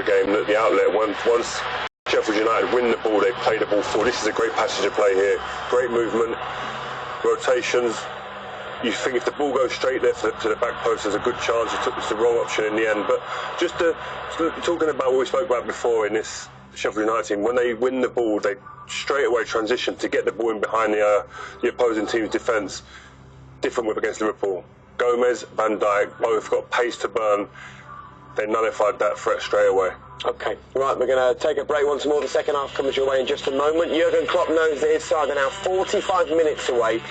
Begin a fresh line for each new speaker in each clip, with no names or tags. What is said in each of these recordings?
the game that the outlet, once Sheffield United win the ball, they play the ball forward. This is a great passage of play here. Great movement, rotations. You think if the ball goes straight there to the back post, there's a good chance. It's the wrong option in the end. But just talking about what we spoke about before in this Sheffield United team, when they win the ball, they straight away transition to get the ball in behind the opposing team's defence. Different with against Liverpool. Gomez, Van Dijk, both got pace to burn. They nullified that threat straight away.
Okay, right, we're going to take a break once more. The second half comes your way in just a moment. Jurgen Klopp knows that his side are now 45 minutes away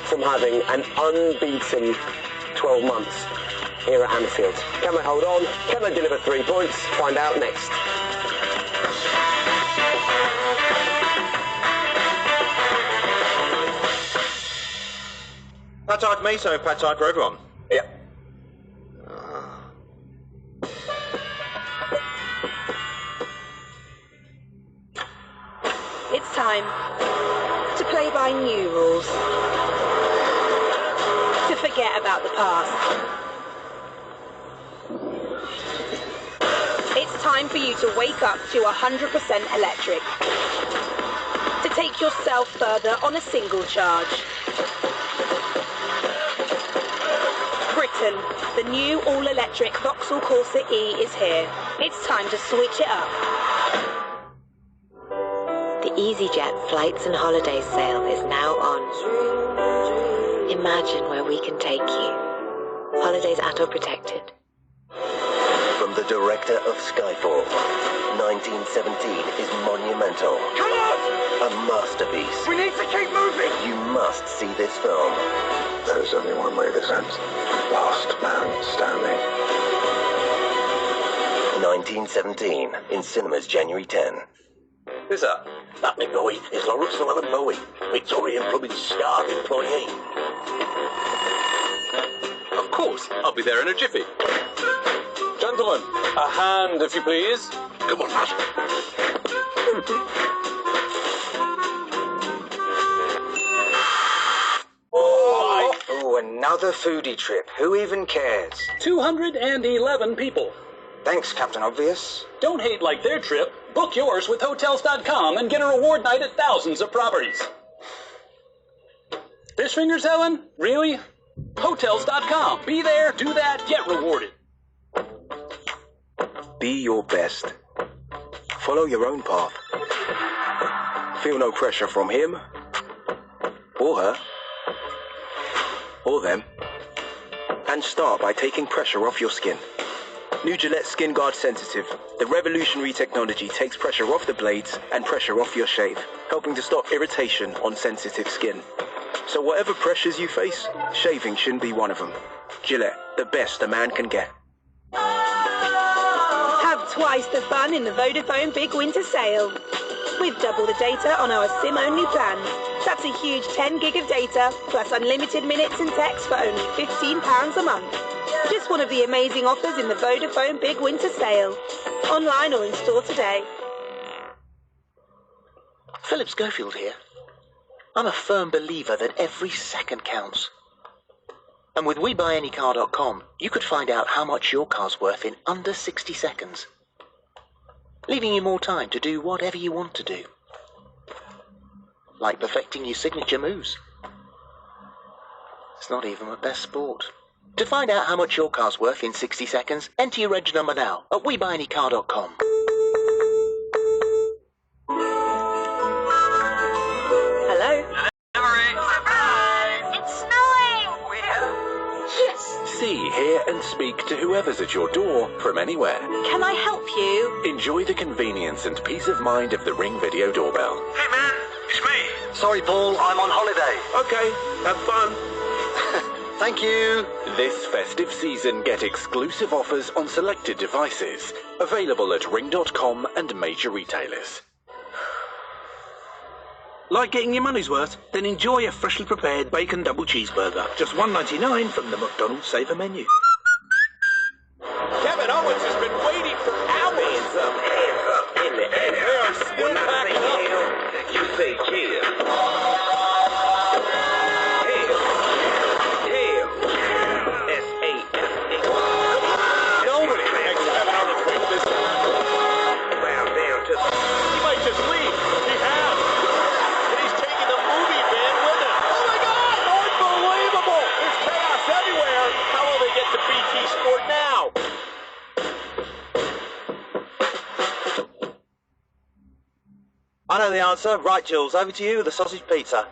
from having an unbeaten 12 months here at Anfield. Can they hold on? Can they deliver 3 points? Find out next.
Pad thai for me, so pad thai for everyone.
Yeah.
It's time to play by new rules. To forget about the past. It's time for you to wake up to 100% electric. To take yourself further on a single charge. Britain, the new all-electric Vauxhall Corsa E is here. It's time to switch it up.
The EasyJet Flights and Holidays sale is now on. Imagine where we can take you. Holidays auto protected.
From the director of Skyfall, 1917 is monumental.
Come on!
A masterpiece.
We need to keep moving!
You must see this film.
There's only one way this ends. Last man standing.
1917 in cinemas January 10.
Who's that? That big boy is Lawrence Llewellyn Bowie, Victorian Plumbing staff employee.
Of course, I'll be there in a jiffy. Gentlemen, a hand if you please.
Come on, lad.
Oh, another foodie trip. Who even cares?
211 people.
Thanks, Captain Obvious.
Don't hate like their trip. Book yours with Hotels.com and get a reward night at thousands of properties. Fish fingers, Helen? Really? Hotels.com. Be there, do that, get rewarded.
Be your best. Follow your own path. Feel no pressure from him, or her, or them. And start by taking pressure off your skin. New Gillette Skin Guard Sensitive. The revolutionary technology takes pressure off the blades and pressure off your shave, helping to stop irritation on sensitive skin. So whatever pressures you face, shaving shouldn't be one of them. Gillette, the best a man can get.
Have twice the fun in the Vodafone Big Winter Sale. With double the data on our SIM-only plans. That's a huge 10 gig of data, plus unlimited minutes and text for only £15 a month. Just one of the amazing offers in the Vodafone Big Winter Sale. Online or in store today.
Philip Schofield here. I'm a firm believer that every second counts. And with WeBuyAnyCar.com, you could find out how much your car's worth in under 60 seconds. Leaving you more time to do whatever you want to do. Like perfecting your signature moves. It's not even my best sport. To find out how much your car's worth in 60 seconds, enter your reg number now at WeBuyAnyCar.com.
Hello?
It's snowing!
Yes!
See, hear and speak to whoever's at your door from anywhere.
Can I help you?
Enjoy the convenience and peace of mind of the Ring Video Doorbell.
Hey, man, it's me.
Sorry, Paul, I'm on holiday.
Okay, have fun.
Thank you.
This festive season, get exclusive offers on selected devices. Available at Ring.com and major retailers.
Like getting your money's worth? Then enjoy a freshly prepared bacon double cheeseburger. Just $1.99 from the McDonald's Saver menu.
Kevin Owens has been waiting for hours.
Hands up in the air.
They are still backing up.
You say kill.
Nobody thinks Kevin Owens wins this.
I know the answer. Right, Jules, over to you, the sausage pizza.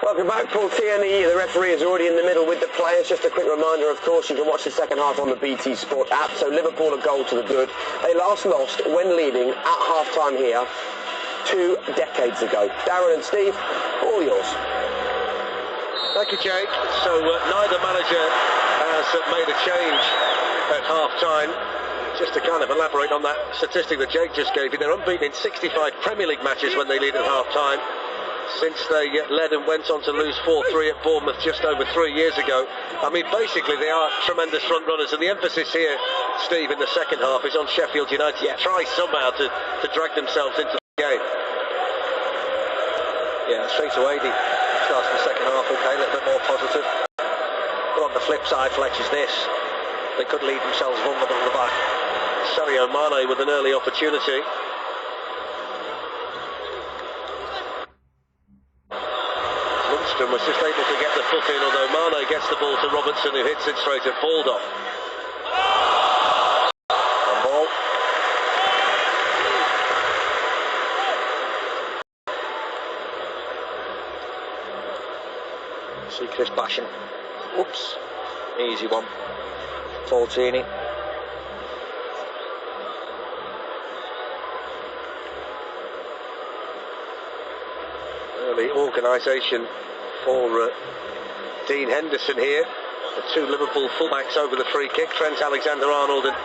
Welcome back, Paul Tierney. The referee is already in the middle with the players. Just a quick reminder, of course, you can watch the second half on the BT Sport app. So Liverpool a goal to the good. They last lost when leading at half-time here 2 decades ago. Darren and Steve, all yours.
Thank you, Jake. So neither manager has made a change at half-time. Just to kind of elaborate on that statistic that Jake just gave you, they're unbeaten in 65 Premier League matches when they lead at half-time. Since they led and went on to lose 4-3 at Bournemouth just over 3 years ago. I mean, basically, they are tremendous front runners, and the emphasis here, Steve, in the second half is on Sheffield United to try somehow to drag themselves into the game.
Yeah, straight away, the starts in the second half, okay, a little bit more positive. But on the flip side, Fletcher's this. They could leave themselves vulnerable at the back.
Sadio Mane with an early opportunity. Was just able to get the foot in, although Mane gets the ball to Robertson, who hits it straight at Baldock. On ball.
See Chris bashing. Oops. Easy one. Fortini.
Early organisation for Dean Henderson here. The 2 Liverpool fullbacks over the free kick, Trent Alexander-Arnold and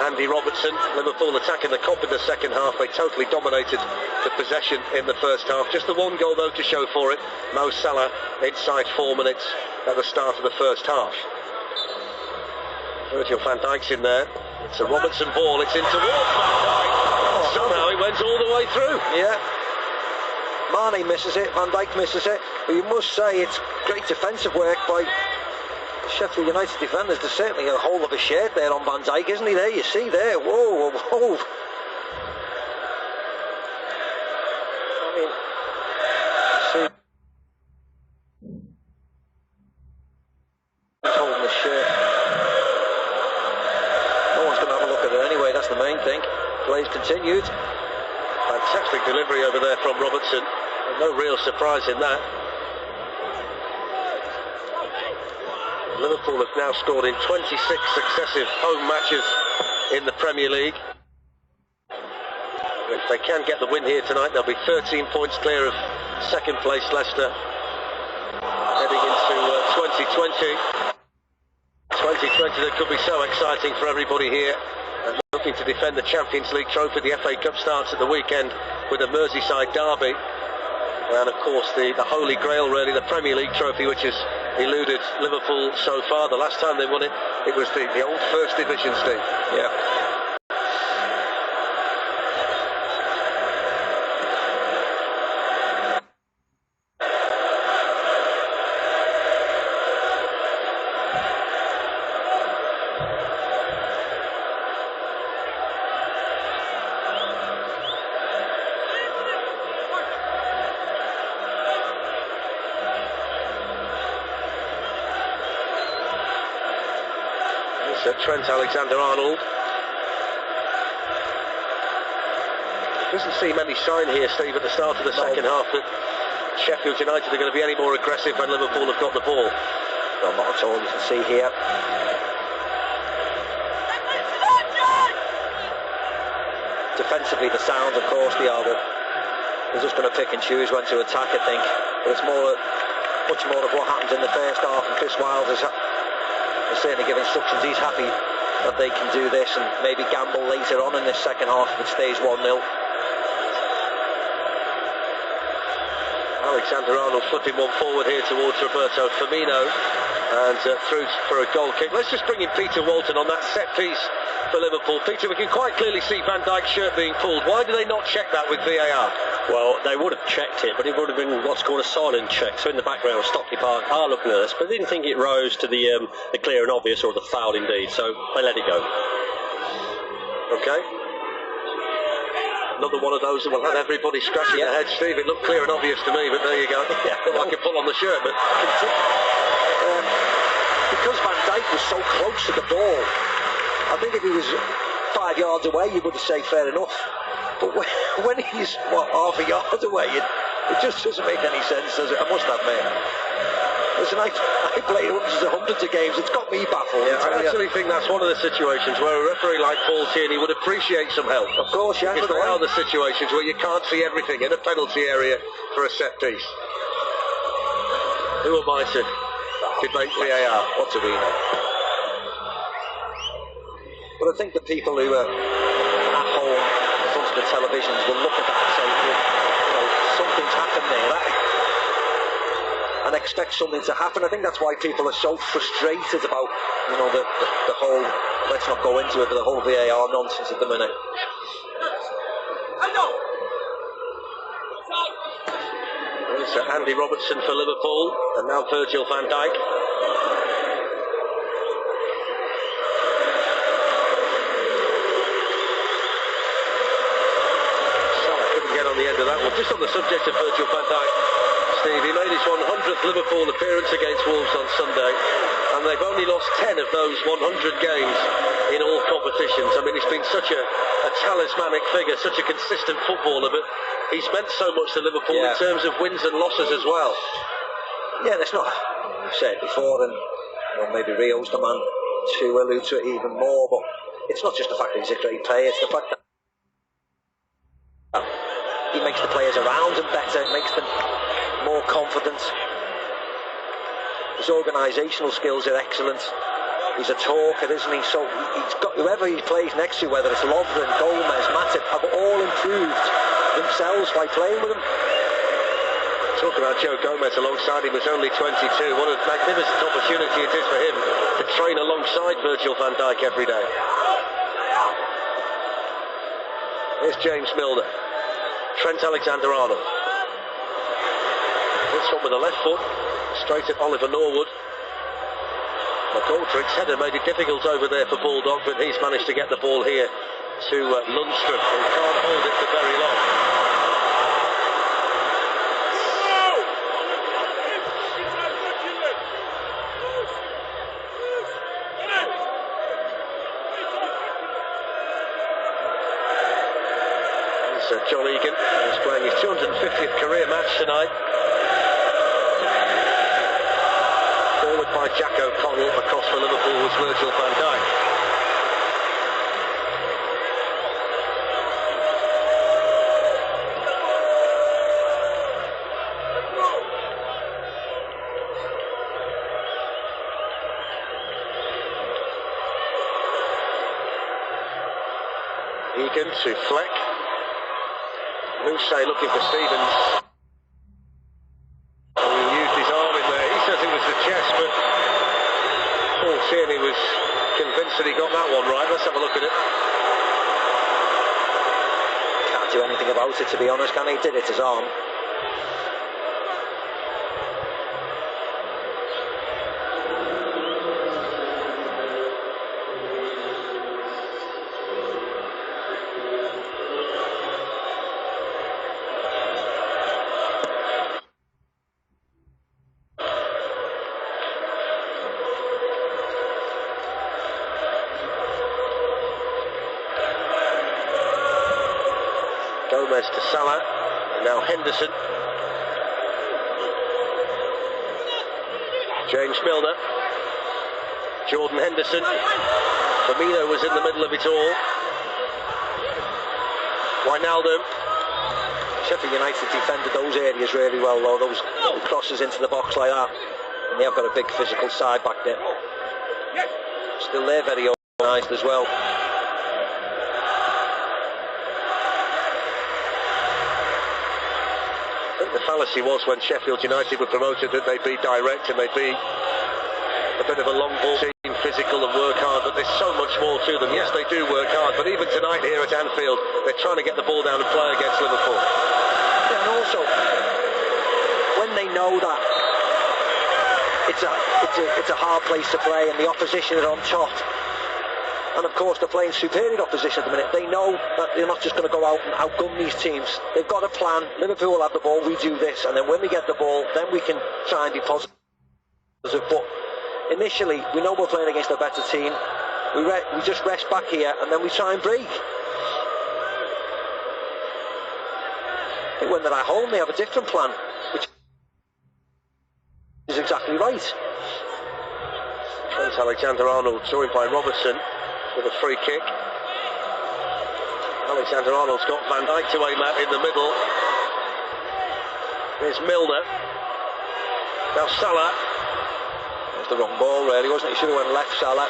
Andy Robertson. Liverpool attacking the Kop in the second half. They totally dominated the possession in the first half. Just the 1 goal though to show for it. Mo Salah inside 4 minutes at the start of the first half. Virgil van Dijk's in there. It's a Robertson ball. It's in towards Van Dijk. Somehow it went all the way through.
Yeah. Mane misses it, Van Dijk misses it, but you must say it's great defensive work by Sheffield United defenders. There's certainly a hole of a shirt there on Van Dijk, isn't he? There, you see there. Whoa, whoa. I mean, see, he's holding the shirt. No one's going to have a look at it anyway. That's the main thing. Plays continued.
Fantastic delivery over there from Robertson. No real surprise in that. Liverpool have now scored in 26 successive home matches in the Premier League. If they can get the win here tonight, they'll be 13 points clear of second place Leicester, heading into 2020. 2020 that could be so exciting for everybody here. And looking to defend the Champions League trophy. The FA Cup starts at the weekend with a Merseyside derby. And of course the Holy Grail, really, the Premier League trophy, which has eluded Liverpool so far. The last time they won it, it was the old First Division, Steve.
Yeah.
Trent Alexander-Arnold. Doesn't seem any sign here, Steve, at the start of the second half that Sheffield United are going to be any more aggressive when Liverpool have got the ball.
No, not at all. You can see here. Defensively, the sound, of course, they are. They're just going to pick and choose when to attack, I think. But it's much more of what happens in the first half, and Chris Wilde has certainly give instructions. He's happy that they can do this and maybe gamble later on in this second half if it stays 1-0.
Alexander-Arnold flipping one forward here towards Roberto Firmino and through for a goal kick. Let's just bring in Peter Walton on that set piece for Liverpool. Peter, we can quite clearly see Van Dijk's shirt being pulled. Why do they not check that with VAR?
Well, they would have checked it, but it would have been what's called a silent check. So in the background, Stockley Park are looking at us, but they didn't think it rose to the clear and obvious or the foul indeed, so they let it go.
Okay. Another one of those that will have everybody scratching their heads, Steve. It looked clear and obvious to me, but there you go. Like a pull on the shirt, but
because Van Dijk was so close to the ball, I think if he was 5 yards away, you would say fair enough. But when he's, half a yard away, it just doesn't make any sense, does it? I must admit. Listen, I played hundreds of games. It's got me baffled.
Yeah, I actually think that's one of the situations where a referee like Paul Tierney would appreciate some help.
Of course, yeah.
Because there are the situations where you can't see everything in a penalty area for a set piece. Who am I to debate VAR?
What do we know? But I think the people who are at home in front of the televisions will look at that and say, something's happened there. And expect something to happen. I think that's why people are so frustrated about, the whole, let's not go into it, but the whole VAR nonsense at the minute.
There's Andy Robertson for Liverpool, and now Virgil van Dijk. Salah couldn't get on the end of that one. Just on the subject of Virgil van Dijk, Steve, he made his 100th Liverpool appearance against Wolves on Sunday, and they've only lost 10 of those 100 games in all competitions. I mean, he's been such a talismanic figure, such a consistent footballer, but he's meant so much to Liverpool in terms of wins and losses as well.
Yeah, that's not, I've said it before, and maybe Rio's the man to allude to it even more, but it's not just the fact that he's a great player, it's the fact that he makes the players around him better, it makes them more confident. His organisational skills are excellent. He's a talker, isn't he? So he's got whoever he plays next to, whether it's Lovren, Gomez, Matip, have all improved themselves by playing with him.
Talking about Joe Gomez alongside him was only 22. What a magnificent opportunity it is for him to train alongside Virgil van Dijk every day. Here's James Milner. Trent Alexander-Arnold. This one with the left foot, straight at Oliver Norwood. McGoldrick's header made it difficult over there for Bulldog, but he's managed to get the ball here to Lundstrom, who can't hold it for very long. It's John Egan, who's playing his 250th career match tonight. Forward by Jack O'Connell, across for Liverpool was Virgil van Dijk. Egan to Fleck. Moussa looking for Stevens. He used his arm in there. He says it was the chest, but Paul Tierney was convinced that he got that one right. Let's have a look at it.
Can't do anything about it, to be honest, can he? Did it his arm.
Gomez to Salah, and now Henderson. James Milner. Jordan Henderson. Firmino was in the middle of it all. Wijnaldum.
Sheffield United defended those areas really well, though, those crosses into the box like that. And they have got a big physical side back there. Still there, very organised as well.
The fallacy was when Sheffield United were promoted that they'd be direct and they'd be a bit of a long ball team, physical and work hard, but there's so much more to them. Yes, they do work hard, but even tonight here at Anfield, they're trying to get the ball down and play against Liverpool.
Yeah, and also, when they know that it's a hard place to play and the opposition are on top, and of course they're playing superior opposition at the minute, they know that they're not just going to go out and outgun these teams. They've got a plan. Liverpool will have the ball, we do this, and then when we get the ball, then we can try and be positive. But initially, we know we're playing against a better team. We just rest back here and then we try and break. I think when they're at home, they have a different plan, which is exactly right.
Trent Alexander-Arnold joined by Robertson with a free kick. Alexander-Arnold's got Van Dijk to aim at in the middle. There's Milner. Now Salah.
It was the wrong ball really, wasn't it? He should have went left, Salah.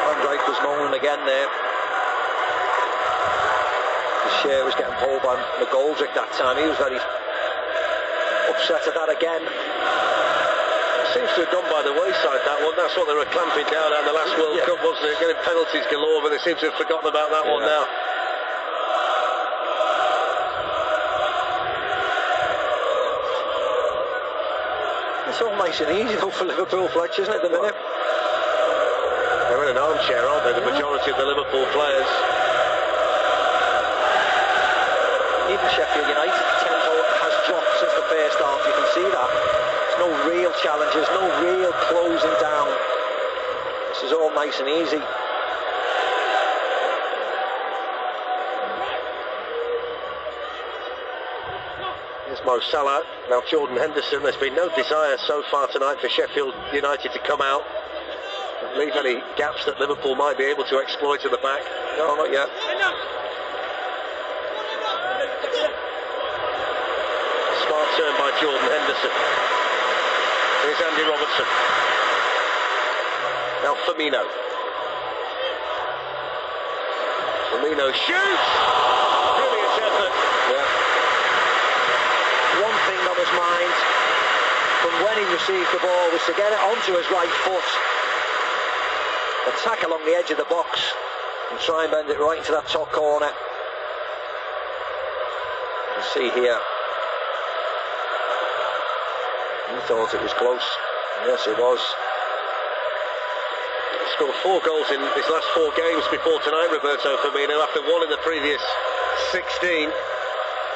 Van Dijk was moaning again there. His shirt was getting pulled by McGoldrick that time. He was very upset at that again.
Seems to have gone by the wayside, that one. That's what they were clamping down on the last World Cup, wasn't it? Getting penalties galore, but they seem to have forgotten about that one now.
It's all nice and easy though for Liverpool, Fletch, isn't it, at the minute?
They're in an armchair, aren't they, the majority of the Liverpool players?
Even Sheffield United's tempo has dropped since the first half, you can see that. There's no real challenges, no real closing down. This is all nice and easy.
There's Mo Salah, now Jordan Henderson. There's been no desire so far tonight for Sheffield United to come out and leave any gaps that Liverpool might be able to exploit at the back.
No, not yet.
Smart turn by Jordan Henderson. Here's Andy Robertson. Now Firmino. Firmino shoots! Brilliant effort.
Yeah. One thing on his mind from when he received the ball was to get it onto his right foot, attack along the edge of the box and try and bend it right into that top corner. You see here, he thought it was close. Yes, it was.
He scored 4 goals in his last 4 games before tonight, Roberto Firmino, after 1 in the previous 16.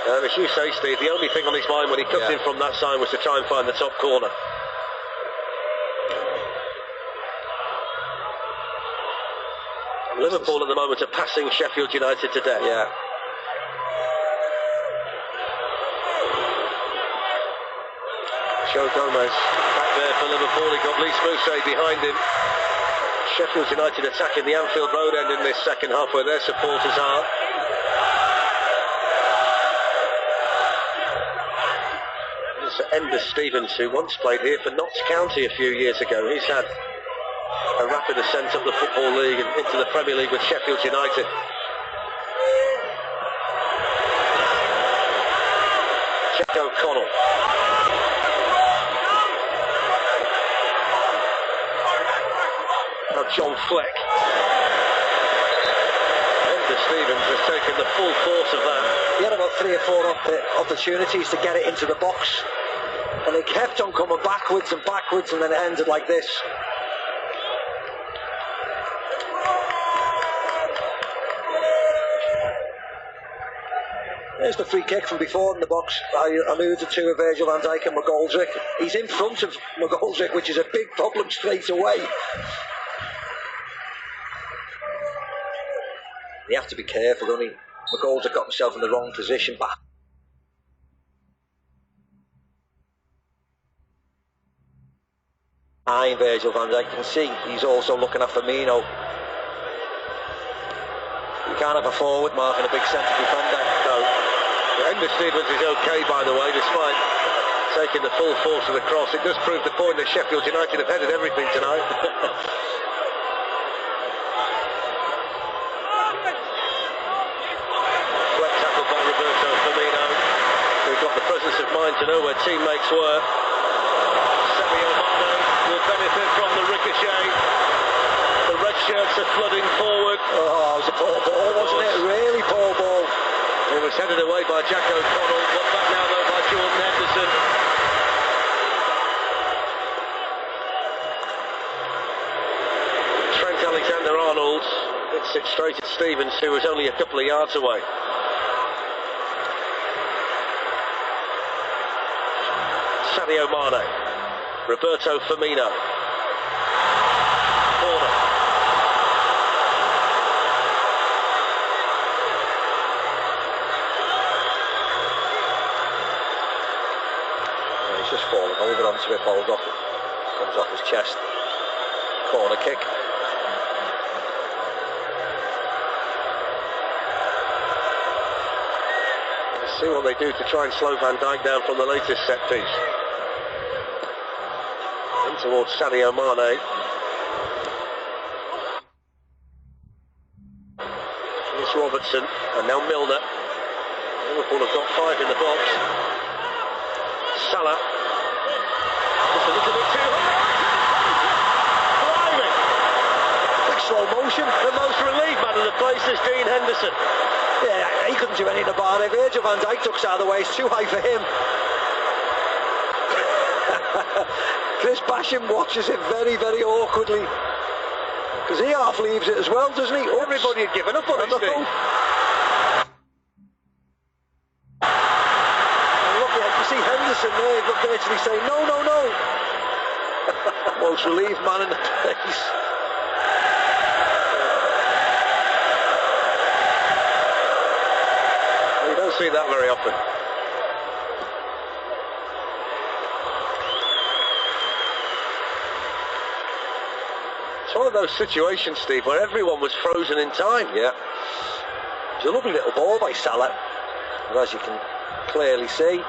And as you say, Steve, the only thing on his mind when he cut in from that side was to try and find the top corner. And Liverpool at the moment are passing Sheffield United to death.
Yeah.
Joe Gomez back there for Liverpool. He got Lee Moussa behind him. Sheffield United attacking the Anfield Road end in this second half where their supporters are. Enda Stevens, who once played here for Notts County a few years ago. He's had a rapid ascent up the Football League and into the Premier League with Sheffield United. Jack O'Connell. Now John Fleck. Enda Stevens has taken the full force of that.
He had about 3 or 4 opportunities to get it into the box. And they kept on coming backwards and backwards, and then it ended like this. There's the free kick from before in the box. I alluded to Virgil van Dijk and McGoldrick. He's in front of McGoldrick, which is a big problem straight away. You have to be careful, don't he? McGoldrick got himself in the wrong position back. Virgil van Dijk, can see he's also looking at Firmino. You can't have a forward marking a big centre defender.
No. Enda Stevens is okay, by the way, despite taking the full force of the cross. It does prove the point that Sheffield United have headed everything tonight. Fleck tackled by Roberto Firmino, who got the presence of mind to know where teammates were. Will benefit from the ricochet. The red shirts are flooding forward.
Oh, it was a poor ball, wasn't it? Really poor ball.
It was headed away by Jack O'Connell, won back now though by Jordan Henderson. Trent Alexander-Arnold hits it straight at Stevens, who was only a couple of yards away. Sadio Mane. Roberto Firmino. Corner. He's just fallen over onto it, Baldock. Comes off his chest. Corner kick. Let's see what they do to try and slow Van Dijk down from the latest set piece. In towards Sadio Mane. Here's Robertson, and now Milner. Liverpool have got 5 in the box. Salah. Just a little bit too high. Blimey. Quick slow motion. The most relieved man in the place is Dean Henderson.
Yeah, he couldn't do anything about it. Virgil van Dijk ducks out of the way. It's too high for him. Chris Basham watches it very, very awkwardly. Because he half leaves it as well, doesn't he? Oops.
Everybody had given up on it, Steve.
You see Henderson there, but virtually saying, no, no, no. Most relieved man in the place.
You don't see that very often. It's one of those situations, Steve, where everyone was frozen in time.
Yeah. It's a lovely little ball by Salah, and as you can clearly see,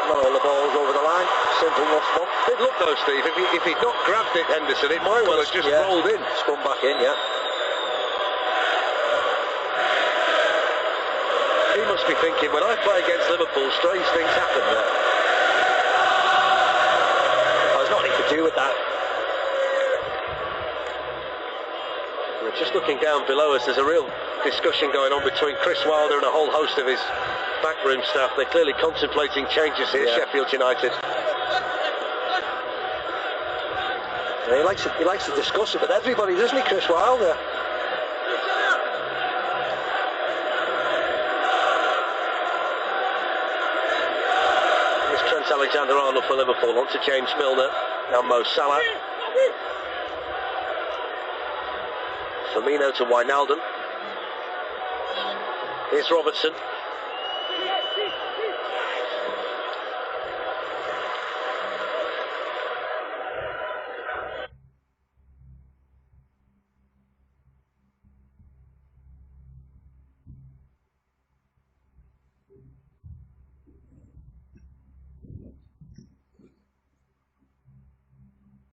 not all the balls over the line. Simple enough one.
It looked though, Steve, if he'd not grabbed it, Henderson, it might well have just rolled in.
Spun back in, yeah.
He must be thinking, when I play against Liverpool, strange things happen there.
There's nothing he could do with that.
We're just looking down below us, there's a real discussion going on between Chris Wilder and a whole host of his backroom staff. They're clearly contemplating changes here, Sheffield United.
Yeah, he likes to discuss it with everybody, doesn't he, Chris Wilder?
Here's Trent Alexander-Arnold for Liverpool, on to James Milner, now Mo Salah. Firmino to Wijnaldum. Here's Robertson.